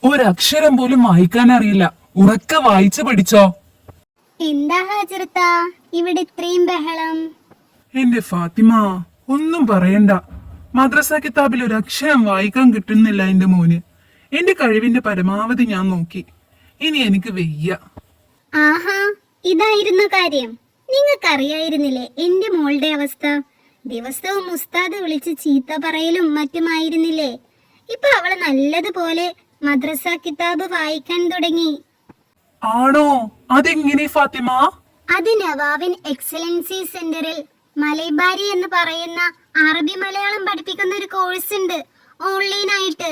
ഒരക്ഷരം പോലും വായിക്കാൻ അറിയില്ല. ഉറക്കെ വായിച്ചു പഠിച്ചോ. എന്താ ഹാജറത്ത ഇവിടെ ഇത്രയും ബഹളം? എന്റെ ഫാത്തിമ, ഒന്നും പറയണ്ട. മദ്രസ കിതാബിൽ ഒരു അക്ഷരം വായിക്കാൻ കിട്ടുന്നില്ല എന്റെ മോന്. എന്റെ കഴിവിന്റെ പരമാവധി ഞാൻ നോക്കി. ഇനി എനിക്ക് വയ്യ. ആഹാ, ഇതായിരുന്നു കാര്യം. നിങ്ങൾക്കറിയായിരുന്നില്ലേ എന്റെ മോളുടെ അവസ്ഥ? ദിവസവും ഉസ്താദ് വിളിച്ച് ചീത്ത പറയലും മറ്റുമായിരുന്നില്ലേ? ഇപ്പൊ അവള് നല്ലതുപോലെ മദ്രസ കിതാബ് വായിക്കാൻ തുടങ്ങി. ആണോ? അതെങ്ങനെ ഫാത്തിമ? അത് നവാവിൻ എക്സലൻസി സെന്ററിൽ മലൈബാരി എന്ന് പറയുന്ന അറബി മലയാളം പഠിപ്പിക്കുന്ന ഒരു കോഴ്സ് ഉണ്ട്, ഓൺലൈനായിട്ട്.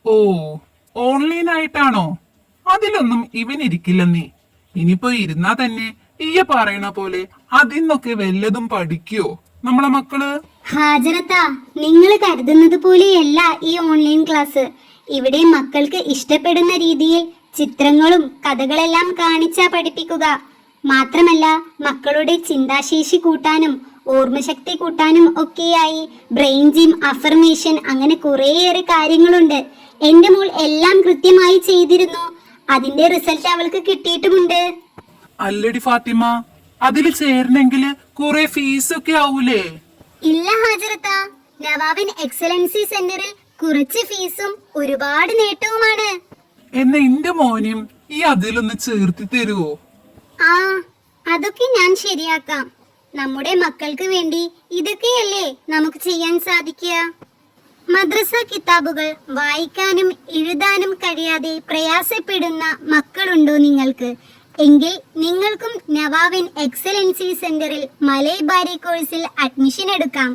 ഓ, ഓൺലൈൻ ആയിട്ടാണോ? അതിലൊന്നും ഇവനിരിക്കില്ലെന്നേ. ഇനിയിപ്പോ ഇരുന്നാ തന്നെ ഈയ പറയണ പോലെ അതിന്നൊക്കെ വല്ലതും പഠിക്കോ നമ്മളെ മക്കള്? ഹാജറത്ത, നിങ്ങൾ കരുതുന്നത് പോലെയല്ല ഈ ഓൺലൈൻ ക്ലാസ്. ഇവിടെ മക്കൾക്ക് ഇഷ്ടപ്പെടുന്ന രീതിയിൽ ചിത്രങ്ങളും കഥകളെല്ലാം കാണിച്ചാ പഠിപ്പിക്കുക. മാത്രമല്ല മക്കളുടെ ചിന്താശേഷി കൂട്ടാനും ഓർമ്മശക്തി കൂട്ടാനും ഒക്കെയായി ബ്രെയിൻ ജിം, അഫർമേഷൻ, അങ്ങനെ കുറേയേറെ കാര്യങ്ങളുണ്ട്. എന്റെ മോൾ എല്ലാം കൃത്യമായി ചെയ്തിരുന്നു. അതിന്റെ റിസൾട്ട് അവൾക്ക് കിട്ടിയിട്ടുമുണ്ട്. അല്ലടി ഫാത്തിമ, അതില് ചേരണെങ്കില് കുറെ ഫീസ് ഒക്കെ ആവൂലേ? ഇല്ല ഹാജറത്ത, നവാബിൻ എക്സലൻസി സെന്ററിൽ കുറച്ച് ഫീസും ഒരുപാട് നേട്ടവുമാണ്. എന്നെ എന്റെ മോനും ഈ അതിലൊന്ന് ചേർത്തി തരുവോ? ആ, അതൊക്കെ ഞാൻ ശരിയാക്കാം. നമ്മുടെ മക്കൾക്ക് വേണ്ടി ഇതൊക്കെയല്ലേ നമുക്ക് ചെയ്യാൻ സാധിക്കുക. മദ്രസ കിതാബുകൾ വായിക്കാനും എഴുതാനും കഴിയാതെ പ്രയാസപ്പെടുന്ന മക്കളുണ്ടോ നിങ്ങൾക്ക്? എങ്കിൽ നിങ്ങൾക്കും നവാവിൻ എക്സലൻസി സെന്ററിൽ മലൈബാരി കോഴ്സിൽ അഡ്മിഷൻ എടുക്കാം.